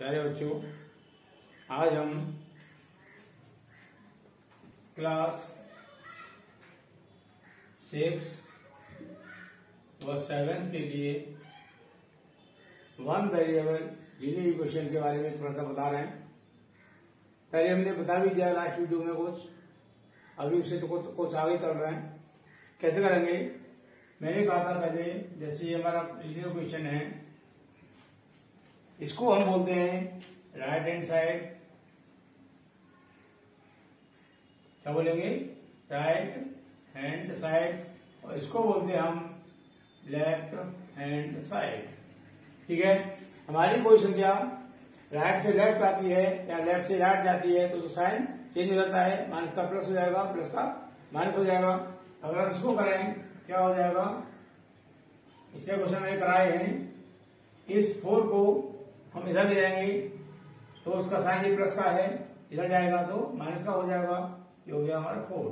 प्यारे बच्चों, आज हम क्लास 6 और 7 के लिए वन वेरिएबल लीनियर इक्वेशन के बारे में थोड़ा सा बता रहे हैं। पहले हमने बता भी दिया लास्ट वीडियो में कुछ, अभी उससे तो कुछ आगे चल रहे हैं। कैसे करेंगे? मैंने कहा था पहले, जैसे ये हमारा लीनियर इक्वेशन है, इसको हम बोलते हैं राइट हैंड साइड। क्या बोलेंगे? Right hand side. और इसको बोलते हैं हम लेफ्ट हैंड साइड। ठीक है। हमारी कोई संख्या राइट से लेफ्ट आती है या लेफ्ट से राइट जाती है तो उसका साइन चेंज हो जाता है। माइनस का प्लस हो जाएगा, प्लस का माइनस हो जाएगा। अगर हम इसको करें क्या हो जाएगा? इससे क्वेश्चन में कराए हैं, इस 4 को हम इधर ले जाएंगे तो उसका साइन ये प्लस का है, इधर जाएगा तो माइनस का हो जाएगा। ये हो गया हमारा 4।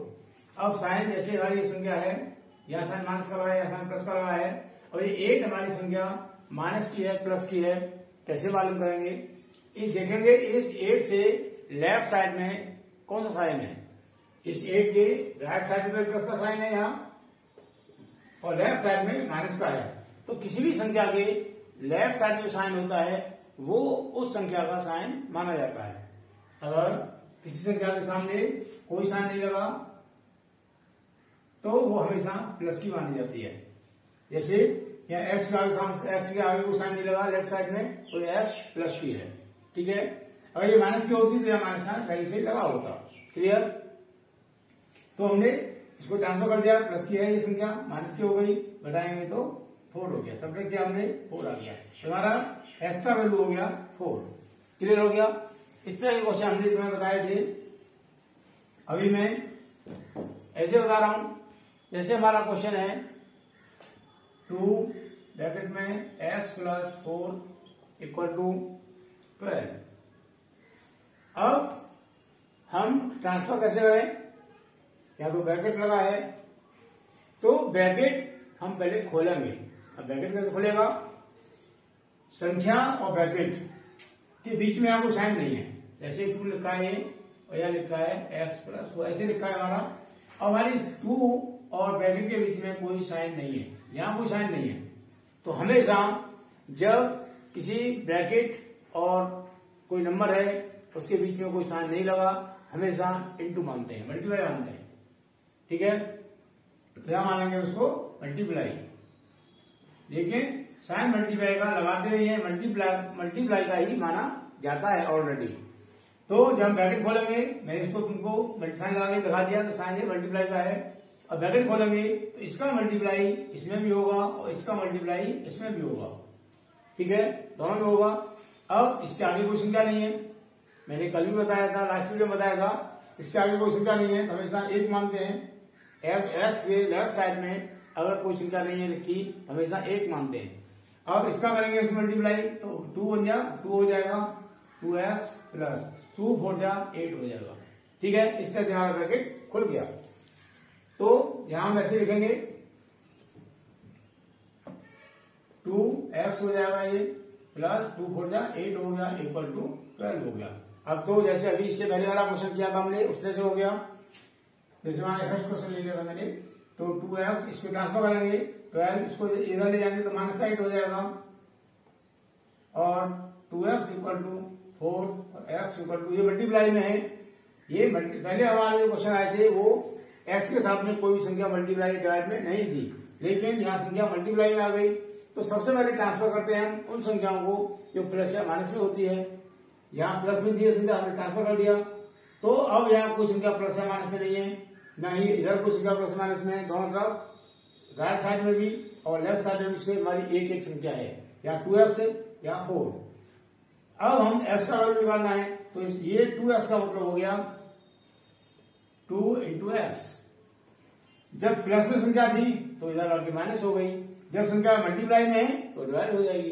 अब साइन जैसे हमारी संख्या है, या साइन माइनस का लगा है या साइन प्लस का लगा है, और ये 8 हमारी संख्या माइनस की है प्लस की है। कैसे मालूम करेंगे? इस देखेंगे इस 8 से लेफ्ट साइड में कौन सा साइन है। इस 8 के राइट साइड में प्लस का साइन है यहाँ, और लेफ्ट साइड में माइनस का है। तो किसी भी संख्या के लेफ्ट साइड में जो साइन होता है वो उस संख्या का साइन माना जाता है। अगर किसी संख्या के सामने कोई साइन नहीं लगा तो वो हमेशा प्लस की मानी जाती है। जैसे यहाँ एक्स के आगे कोई साइन नहीं लगा लेफ्ट साइड में तो एक्स प्लस की है। ठीक है। अगर ये माइनस की होती तो यहाँ माइनस साइन पहले से लगा होता। क्लियर? तो हमने इसको ट्रांसफर कर दिया, प्लस की है ये संख्या, माइनस की हो गई, घटाएंगे तो 4 हो गया। सब्ट्रैक्ट किया हमने, 4 आ गया। हमारा एक्स्ट्रा वैल्यू हो गया 4। क्लियर हो गया? इस तरह के क्वेश्चन हमने तुम्हें बताए थे। अभी मैं ऐसे बता रहा हूं, जैसे हमारा क्वेश्चन है 2 ब्रैकेट में x + 4 = 12। अब हम ट्रांसफर कैसे करें? या तो ब्रैकेट लगा है तो ब्रैकेट हम पहले खोलेंगे। अब ब्रैकेट कैसे खुलेगा? संख्या और ब्रैकेट के बीच में यहाँ कोई साइन नहीं है। जैसे 2 लिखा है और यहाँ लिखा है x + 4, ऐसे लिखा है हमारा। और हमारी इस 2 और ब्रैकेट के बीच में कोई साइन नहीं है, यहाँ कोई साइन नहीं है। तो हमेशा जब किसी ब्रैकेट और कोई नंबर है उसके बीच में कोई साइन नहीं लगा, हमेशा इनटू मानते हैं, मल्टीप्लाई मानते हैं। ठीक है। तो क्या मानेंगे उसको? मल्टीप्लाई। लेकिन साइन मल्टीप्लाई का लगाते नहीं है, मल्टीप्लाई का ही माना जाता है ऑलरेडी। तो जब हम ब्रैकेट खोलेंगे, मैंने इसको तुमको साइन लगा के दिखा दिया तो साइन ये मल्टीप्लाई का है। अब ब्रैकेट खोलेंगे तो इसका मल्टीप्लाई इसमें भी होगा और इसका मल्टीप्लाई इसमें भी होगा। ठीक है, दोनों में होगा। अब इसके आगे कोई संख्या नहीं है, मैंने कल भी बताया था, लास्ट वीडियो में बताया था। इसके आगे कोई संख्या नहीं है तो हमेशा 1 मानते हैं। एक्स के लेफ्ट साइड में अगर कोई संख्या नहीं है लिखी, हमेशा 1 मानते हैं। अब इसका करेंगे इसमें मल्टीप्लाई तो 2 हो जाएगा 2x + 2 4 8 हो जाएगा। ठीक है। इस तरह से हमारा ब्रैकेट खुल गया। तो यहां हम ऐसे लिखेंगे 2x हो जाएगा ये, + 2 4 8 हो गया, = 12 हो गया। अब तो जैसे अभी इससे पहले वाला क्वेश्चन किया था हमने, उस तरह से हो गया। जैसे हमारे फर्स्ट क्वेश्चन ले लिया था मैंने, तो 2x इसको ट्रांसफर करेंगे, 12 इसको इधर ले जाएंगे तो -8 हो जाएगा, और 2x = 4 और x = ये मल्टीप्लाई में है। ये पहले हमारे जो क्वेश्चन आए थे वो x के साथ में कोई भी संख्या मल्टीप्लाई डिवाइड में नहीं थी, लेकिन यहाँ संख्या मल्टीप्लाई में आ गई। तो सबसे पहले ट्रांसफर करते हैं हम उन संख्याओं को जो प्लस या माइनस में होती है। यहाँ प्लस में दी संख्या हमने ट्रांसफर कर दिया, तो अब यहाँ कोई संख्या प्लस या माइनस में नहीं है, ना ही इधर कोई संख्या प्लस माइनस में है। दोनों तरफ राइट साइड में भी और लेफ्ट साइड में भी से हमारी एक संख्या है, या 2x है या 4। अब हम x का वैल्यू निकालना है, तो ये 2x का मतलब हो गया 2 × x। जब प्लस में संख्या थी तो इधर आके माइनस हो गई, जब संख्या मल्टीप्लाई में है तो डिवाइड हो जाएगी।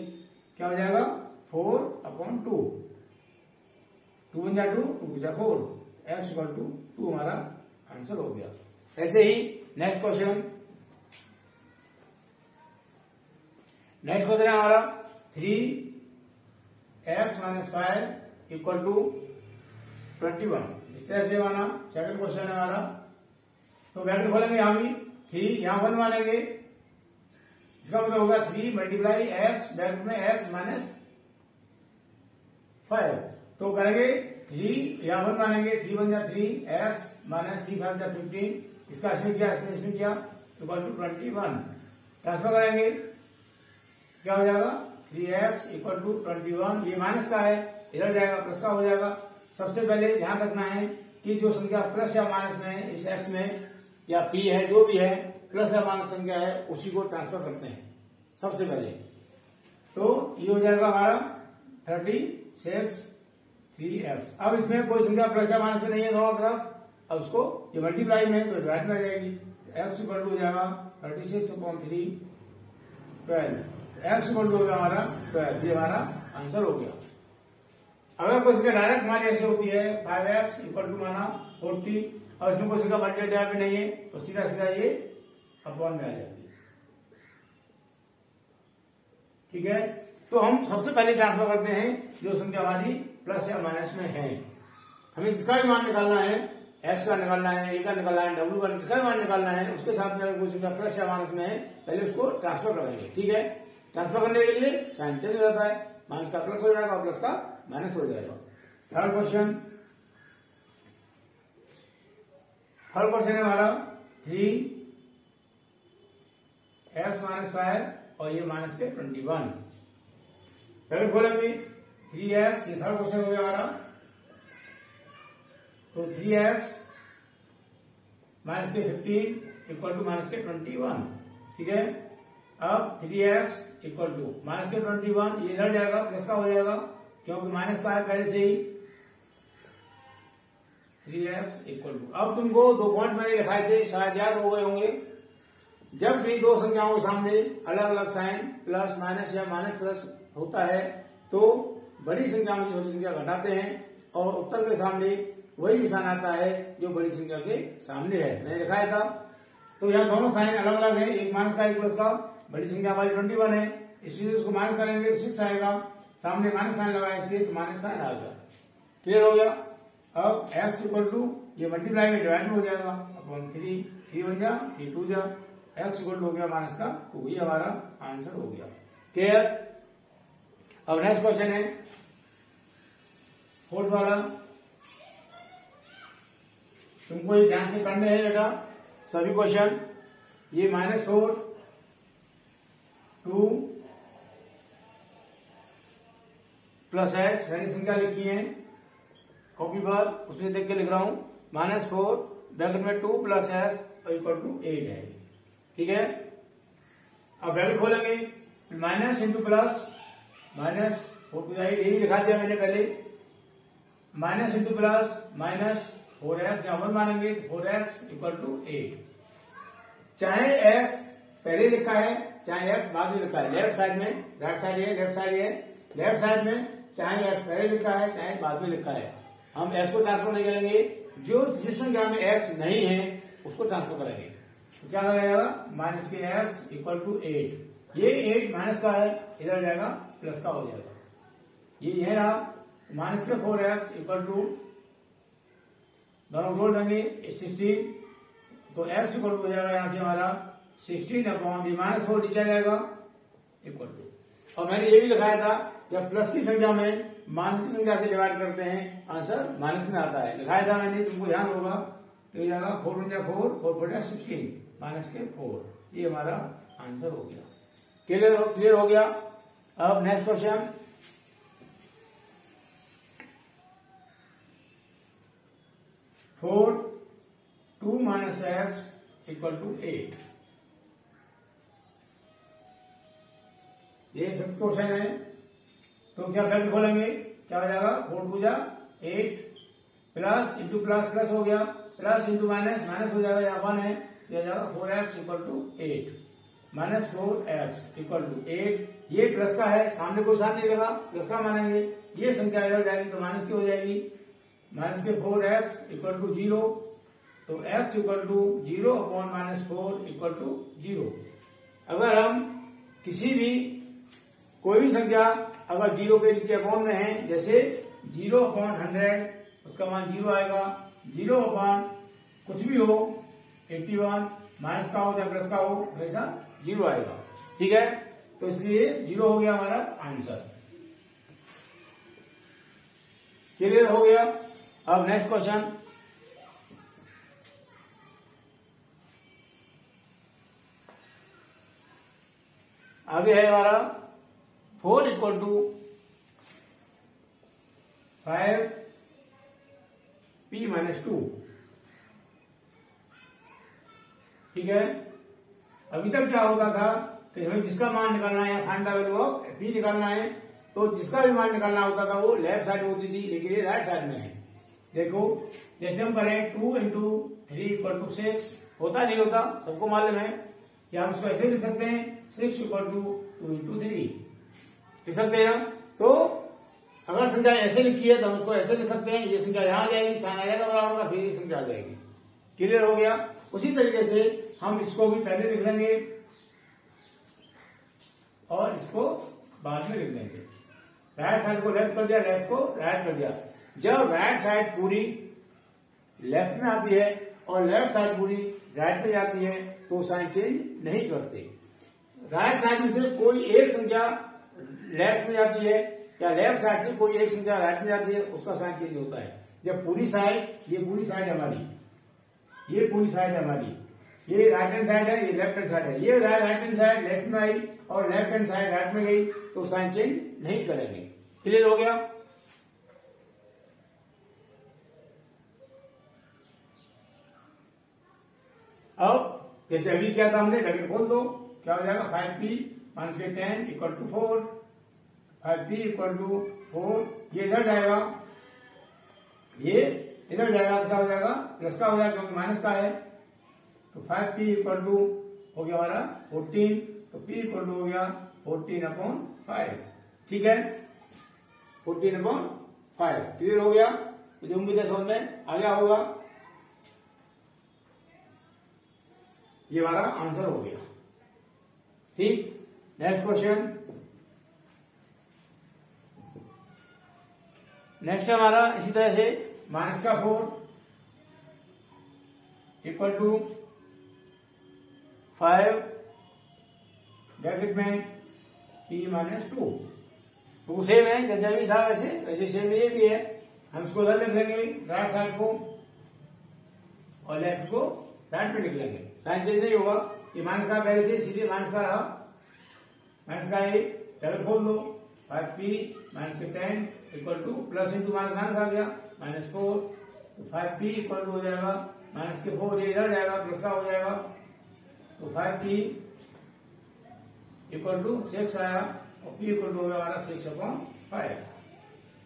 क्या हो जाएगा? 4/2। 2 × 2 2 × 4, x = 2 हमारा आंसर हो गया। ऐसे ही नेक्स्ट क्वेश्चन है हमारा 3 एक्स माइनस 5 इक्वल टू 21। इस तरह से माना सेकंड क्वेश्चन है हमारा। तो ब्रैकेट खोलेंगे यहां भी 3, यहां 1 मानेंगे, इसका मतलब होगा 3 मल्टीप्लाई एक्स, ब्रैकेट में एक्स माइनस 5। तो करेंगे 3 यहां 1 मानेंगे, 3 बन जा 3 एक्स माइनस 3 5 जा 15, इसका इसमें किया इक्वल टू 21। ट्रांसफर करेंगे क्या हो जाएगा 3x इक्वल टू 21। ये माइनस का है, इधर जाएगा प्लस का हो जाएगा। सबसे पहले ध्यान रखना है कि जो संख्या प्लस या माइनस में है, इस x में या p है जो भी है प्लस या माइनस संख्या है उसी को ट्रांसफर करते हैं सबसे पहले। तो ये हो जाएगा हमारा 36 3x। अब इसमें कोई संख्या प्लस या माइनस में नहीं है दोनों तरफ, अब उसको ये मल्टीप्लाई में है तो डिवाइड में आ जाएगी। x इक्वल टू हो जाएगा 36/3 12, x इक्वल टू हो गया हमारा 12। ये हमारा आंसर हो गया। अगर कोई संख्या डायरेक्ट हमारी ऐसे होती है 5x इक्वल टू माना 40 और इसमें कोई संख्या मल्टीप्लाई में नहीं है तो सीधा सीधा ये अपॉन में आ जाती है। ठीक है, तो हम सबसे पहले ट्रांसफर करते हैं जो संख्या हमारी प्लस या माइनस में है। हमें जिसका भी मान निकालना है, एक्स का निकालना है, ए का निकालना है, डब्ल्यू का जिसका भी मान निकालना है, उसके साथ में अगर कोई संख्या प्लस या माइनस में है पहले उसको ट्रांसफर करेंगे। ठीक है, ट्रांसफर करने के लिए साइन चेंज हो जाता है, माइनस का प्लस हो जाएगा और प्लस का माइनस हो जाएगा। थर्ड क्वेश्चन है हमारा 3x माइनस 5 और ये माइनस के 21। पहले खोलेंगे 3x, ये थर्ड क्वेश्चन हो गया हमारा। तो 3x माइनस के 15 इक्वल टू माइनस के 21। ठीक है, अब 3x इक्वल टू माइनस के 21, ये इधर जाएगा प्लस का हो जाएगा क्योंकि माइनस का है पहले से ही। 3x इक्वल टू, अब तुमको 2 पॉइंट मैंने लिखाए थे, शायद याद हो गए होंगे। जब भी दो संख्याओं के सामने अलग अलग साइन प्लस माइनस या माइनस प्लस होता है तो बड़ी संख्या में छोटी संख्या घटाते हैं और उत्तर के सामने वही निशान आता है जो बड़ी संख्या के सामने है, मैंने लिखाया था। तो यहाँ दोनों साइन अलग अलग है, एक माइनस का एक प्लस का। बड़ी संख्या हमारी 21 है, इसलिए उसको माइनस करेंगे तो 6 आएगा, सामने माइनस साइन लगा इसलिए तो माइनस साइन आ गया। क्लियर हो गया। अब x इक्वल टू ये मल्टीप्लाई में डिवाइड में हो जाएगा अपॉन 3 बन जा 3 2 जा, x इक्वल टू हो गया माइनस का 2, ये हमारा आंसर हो गया। क्लियर। अब नेक्स्ट क्वेश्चन है फोर्थ वाला, तुमको ये ध्यान से करने हैं बेटा सभी क्वेश्चन। ये -4 2 प्लस h मैंने संख्या लिखी है कॉपी पर, उसमें देख के लिख रहा हूं। -4 ब्रैकेट में 2 प्लस h इक्वल टू 8 है। ठीक है, अब ब्रैकेट खोलेंगे, माइनस इंटू प्लस माइनस 4 8, यही लिखा दिया मैंने पहले। Minus into plus minus 4x, जहां 1 मानेंगे 4x इक्वल टू 8। चाहे x पहले लिखा है चाहे x बाद में लिखा है, लेफ्ट साइड में, राइट साइड है लेफ्ट साइड है, लेफ्ट साइड में चाहे x पहले लिखा है चाहे बाद में लिखा है, हम x को ट्रांसफर नहीं करेंगे। जो जिस संख्या में x नहीं है उसको ट्रांसफर करेंगे। तो क्या करेगा माइनस के x इक्वल टू 8, ये 8 माइनस का है, इधर जाएगा प्लस का हो जाएगा। ये रहा माइनस के 4x इक्वल टू, दोनों जोड़ देंगे 16, तो x इक्वल टू हो जाएगा यहां से हमारा 16 अपॉन -4 नीचे जाएगा इक्वल टू। और मैंने ये भी लिखाया था जब प्लस की संख्या में माइनस की संख्या से डिवाइड करते हैं आंसर माइनस में आता है, लिखाया था मैंने, तुमको ध्यान होगा। तो ये जाएगा 4 × 4 4 × 16 माइनस के 4, ये हमारा आंसर हो गया। क्लियर हो गया। अब next question, four 2 minus x equal to 8। ये फिफ्थ क्वेश्चन है। तो क्या ब्रैकेट खोलेंगे, क्या हो जाएगा 4 2 जा 8 प्लस इंटू प्लस प्लस हो गया, प्लस इंटू माइनस माइनस हो जाएगा, यहाँ 1 है, यह जाएगा 4x equal to 8 -4x equal to 8। ये प्लस का है, सामने कोई साथ नहीं लगा, प्लस का मानेंगे, ये संख्या इधर जाएगी तो माइनस की हो जाएगी। माइनस के 4x इक्वल टू 0, तो x equal to 0 upon -4 equal to 0। अगर हम किसी भी कोई भी संख्या अगर 0 के नीचे अपॉन में है, जैसे 0/100 उसका मान 0 आएगा, 0 कुछ भी हो 81 माइनस का हो या प्लस का हो हमेशा 0 आएगा। ठीक है, तो इसलिए 0 हो गया हमारा आंसर। क्लियर हो गया। अब नेक्स्ट क्वेश्चन, आगे है हमारा 4 = 5p-2। ठीक है, अभी तक क्या होता था कि हमें जिसका मान निकालना है, find the value of p निकालना है, तो जिसका भी मान निकालना होता था वो लेफ्ट साइड में होती थी, लेकिन ये राइट साइड में है। देखो जैसे हम करें 2 × 3 = 6, होता नहीं होता सबको मालूम है, या हम इसको ऐसे लिख सकते हैं 6 = 2 × 3 लिख सकते हैं। तो अगर संख्या ऐसे लिखी है तो हम उसको ऐसे लिख सकते हैं, ये संख्या यहाँ आ जाएगी, साइन आ जाएगा बराबर का, फिर ये संख्या आ जाएगी। क्लियर हो गया। उसी तरीके से हम इसको भी पहले लिख लेंगे और इसको बाद में लिख देंगे। राइट साइड को लेफ्ट कर दिया, लेफ्ट को राइट कर दिया। जब राइट साइड पूरी लेफ्ट में आती है और लेफ्ट साइड पूरी राइट में जाती है तो साइन चेंज नहीं करते। राइट साइड में से कोई एक संख्या लेफ्ट में जाती है या लेफ्ट साइड से कोई एक संख्या राइट में जाती है, उसका साइन चेंज होता है। जब पूरी साइड, ये पूरी साइड हमारी, ये पूरी साइड हमारी, ये राइट हैंड साइड है, ये लेफ्ट हैंड साइड है, ये राइट हैंड साइड लेफ्ट में आई और लेफ्ट हैंड साइड राइट में गई तो साइन चेंज नहीं करेंगे। क्लियर हो गया। अब जैसे अभी क्या था हमने, ब्रैकेट खोल दो, क्या हो जाएगा 5p - 10 = 4, 5p = 4, ये इधर जाएगा, ये इधर जाएगा, क्या हो जाएगा प्लस का हो जाएगा क्योंकि माइनस का है। तो 5p = हो गया हमारा 14, तो p = हो गया 14/5। ठीक है, 14/5। क्लियर हो गया। मुझे उम्मीद है समझ में आ गया होगा। ये हमारा आंसर हो गया। ठीक, नेक्स्ट क्वेश्चन। नेक्स्ट हमारा इसी तरह से -4 = 5 ब्रैकेट में p-2। तो सेम है जैसे अभी था वैसे सेम ये भी है। हम इसको उधर लिख लेंगे राइट साइड को और लेफ्ट को राइट में लिख लेंगे, साइन चेंज नहीं होगा। ये माइनस का पहले से इसीलिए माइनस का रहा, माइनस का ये डबल खोल दो, 5p - 10 = प्लस इंटू माइनस आ गया -4, तो 5p = हो जाएगा -4, ये इधर जाएगा प्लस का हो जाएगा, तो 5p = 6 आया और p = हो गया हमारा 6/5।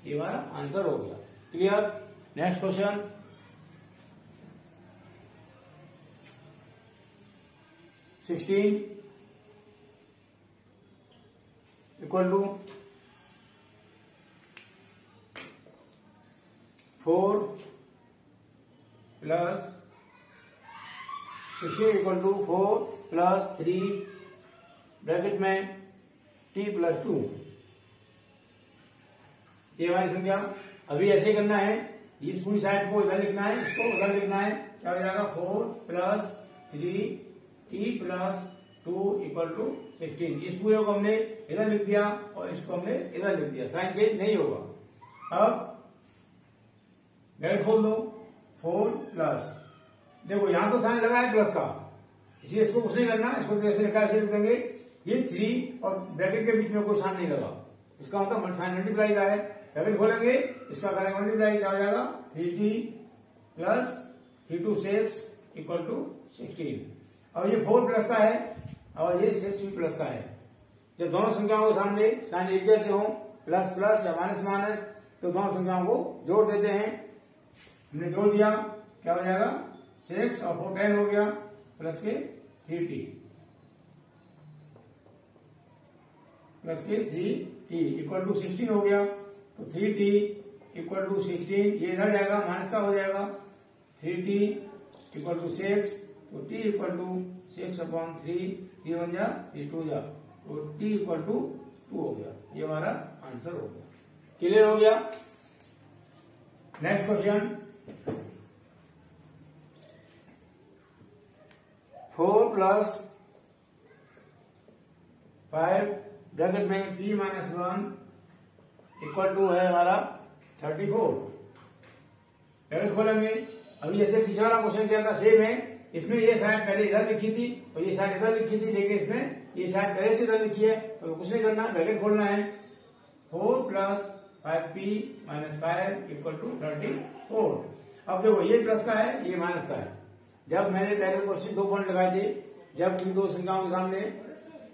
ये हमारा आंसर हो गया। Clear. Next question. (16) = 4 plus 16 = 4 plus 3 bracket में t+2। ये हमारी संख्या। अभी ऐसे करना है, इस पूरी साइड को इधर लिखना है, इसको उधर लिखना है, क्या हो जाएगा 4 प्लस 3t+2 = 16। इस पूरे को हमने इधर लिख दिया और इसको हमने इधर लिख दिया, साइन चेंज नहीं होगा। अब ब्रैकेट खोल दो, 4 प्लस, देखो यहां तो साइन लगा है प्लस का, इसलिए इसको कुछ नहीं करना, इसको जैसे लिखा है लिख देंगे। ये 3 और ब्रैकेट के बीच में कोई साइन नहीं लगा, इसका मतलब साइन मल्टीप्लाई का है। ब्रैकेट खोलेंगे, इसका करेंगे मल्टीप्लाई, क्या हो जाएगा 3t + 3 × 6 = 16। अब ये 4 प्लस का है और ये 6 भी प्लस का है। जब दोनों संख्याओं के सामने साइन एक जैसे हो, प्लस प्लस या माइनस माइनस, तो दोनों संख्याओं को जोड़ देते हैं। हमने जोड़ दिया, क्या हो जाएगा 6 और 4 10 हो गया, प्लस के 3t = 16 हो गया। तो 3t = 16, ये इधर जाएगा माइनस का हो जाएगा, 3t = 6, तो t = 6/3, 3 1 जा 3 2 जा, तो t = 2 हो गया। ये हमारा आंसर हो गया। क्लियर हो गया। नेक्स्ट क्वेश्चन 4 + 5 ब्रैकेट में p - 1 इक्वल टू है हमारा 34। ब्रैकेट खोलेंगे। अभी जैसे पिछले वाला क्वेश्चन क्या था सेम है, इसमें ये साइड पहले इधर लिखी थी और ये साइड इधर लिखी थी, लेकिन इसमें ये साइड पहले से इधर लिखी है तो कुछ नहीं करना, ब्रैकेट खोलना है। 4 + 5p - 5 इक्वल टू 34। अब देखो ये प्लस का है, ये माइनस का है। जब मैंने पहले क्वेश्चन 2 पॉइंट लगाए थे, जब इन दो संख्याओं के सामने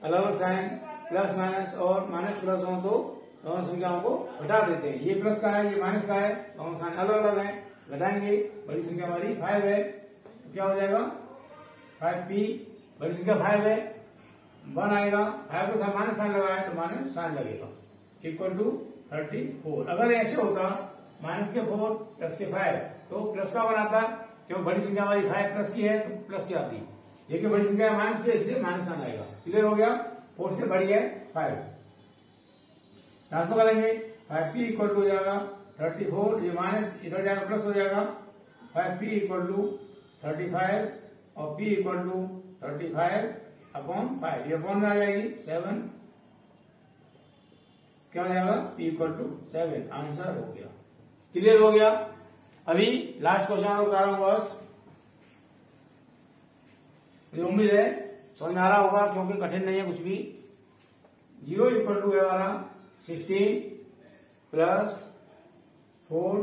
अलग अलग साइन प्लस माइनस और माइनस प्लस हो तो दोनों संख्याओं को घटा देते हैं। ये प्लस का है, ये माइनस का है, दोनों साइन अलग अलग है, घटाएंगे। बड़ी संख्या हमारी 5 है तो क्या हो जाएगा 5p, बड़ी संख्या 5 है 1 आएगा, 5 को माइनस साइन लगाया तो माइनस साइन लगेगा, इक्वल टू 34। अगर ऐसे होता माइनस के 4 प्लस के 5 तो प्लस का बनाता, क्यों बड़ी संख्या हमारी 5 प्लस की है तो प्लस की आती, लेकिन बड़ी संख्या माइनस की है इसलिए माइनस साइन आएगा। क्लियर हो गया। 4 से बड़ी है 5, ट्रांसफर करेंगे 5p इक्वल टू हो जाएगा 34, ये माइनस इधर जाएगा प्लस हो जाएगा 5p इक्वल टू 35 और p इक्वल टू 35/5, ये अपॉन में आ जाएगी 7, क्या हो जाएगा p इक्वल टू 7, आंसर हो गया। क्लियर हो गया। अभी लास्ट क्वेश्चन और कारण बस, मुझे उम्मीद है समझ में आ रहा होगा क्योंकि कठिन नहीं है कुछ भी। 0 इक्वल टू है हमारा 16 + 4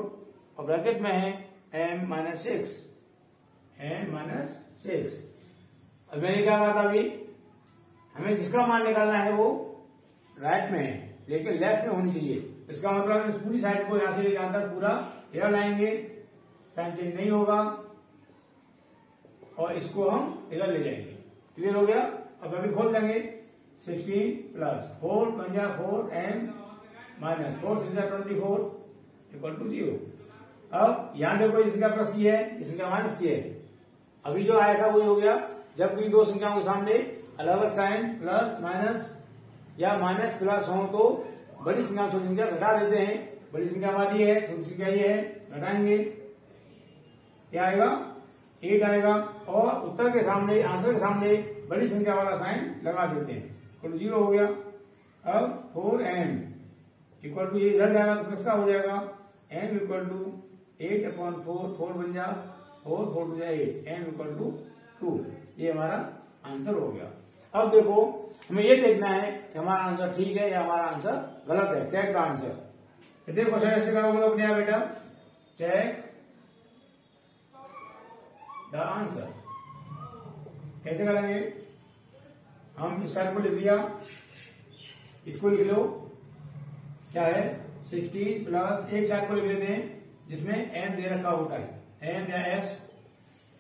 और ब्रैकेट में है m - 6, m - 6। अब मैंने क्या कहा था अभी, हमें जिसका मान निकालना है वो राइट में है लेकिन लेफ्ट में होनी चाहिए। इसका मतलब हम पूरी साइड को यहां से लेके आता पूरा इधर लाएंगे, साइन चेंज नहीं होगा और इसको हम इधर ले जाएंगे। क्लियर हो गया। अब अभी खोल देंगे 16 + 4 × 4 m - 4 × 24 इक्वल टू 0। अब यहां देखो इसका प्लस की है, इसका माइनस की है। अभी जो आया था वही हो गया। जब भी दो संख्याओं के सामने अलग अलग साइन प्लस माइनस या माइनस प्लस हो तो बड़ी संख्या छोटी संख्या घटा देते हैं। बड़ी संख्या हमारी है, छोटी संख्या ये है, घटाएंगे क्या आएगा 8 आएगा और उत्तर के सामने आंसर के सामने बड़ी संख्या वाला साइन लगा देते हैं, इक्वल 0 हो गया। अब 4m इक्वल टू ये इधर जाएगा तो प्लस का हो जाएगा, m इक्वल टू 8/4, 4 बन जा 4, 4 टू 8, m इक्वल टू 2। ये हमारा आंसर हो गया। अब देखो हमें ये देखना है कि हमारा आंसर ठीक है या हमारा आंसर गलत है। Check the answer. देखो क्वेश्चन ऐसे करोगे तो अपने आप बेटा चेक द आंसर कैसे करेंगे। हम इस साइड को लिख दिया, इसको लिख लो क्या है 16 + एक साइड को लिख लेते हैं जिसमें m दे रखा होता है, m या x।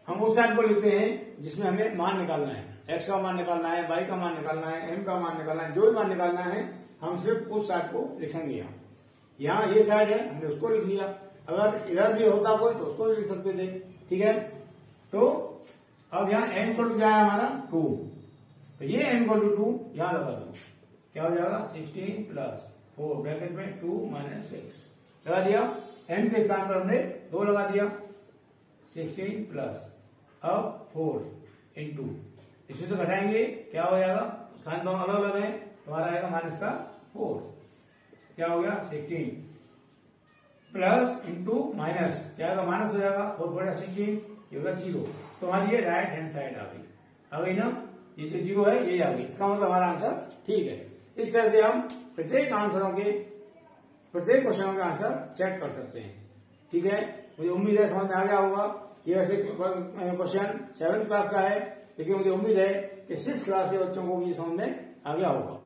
हम उस साइड को लिखते हैं जिसमें हमें मान निकालना है, x का मान निकालना है, y का मान निकालना है, m का मान निकालना है। जो भी मान निकालना है हम सिर्फ उस साइड को लिखेंगे। यहाँ ये साइड है हमने उसको लिख लिया। अगर इधर भी होता कोई तो उसको भी लिख सकते थे, ठीक है। तो अब यहाँ m इक्वल टू क्या है हमारा 2, तो ये m इक्वल टू 2 यहाँ लगा दो, क्या हो जाएगा 16 + 4 ब्रैकेट में 2 - 6 लगा दिया। m के स्थान पर हमने 2 लगा दिया, 16 प्लस अब 4 इंटू, इसमें तो घटाएंगे क्या हो जाएगा, स्थान दोनों अलग अलग है, तुम्हारा आएगा माइनस का 4, क्या हो गया 16 प्लस इंटू माइनस क्या होगा माइनस हो जाएगा 4 × 16 ये होगा 0। तो हमारी ये राइट हैंड साइड आ गई ना, ये जो 0 है ये आ गई। इसका मतलब हमारा आंसर ठीक है। इस तरह से हम प्रत्येक क्वेश्चनों के आंसर चेक कर सकते हैं, ठीक है। मुझे उम्मीद है समझ में आ गया होगा। ये वैसे क्वेश्चन 7th क्लास का है, लेकिन मुझे उम्मीद है कि 6th क्लास के बच्चों को भी समझ में आ गया होगा।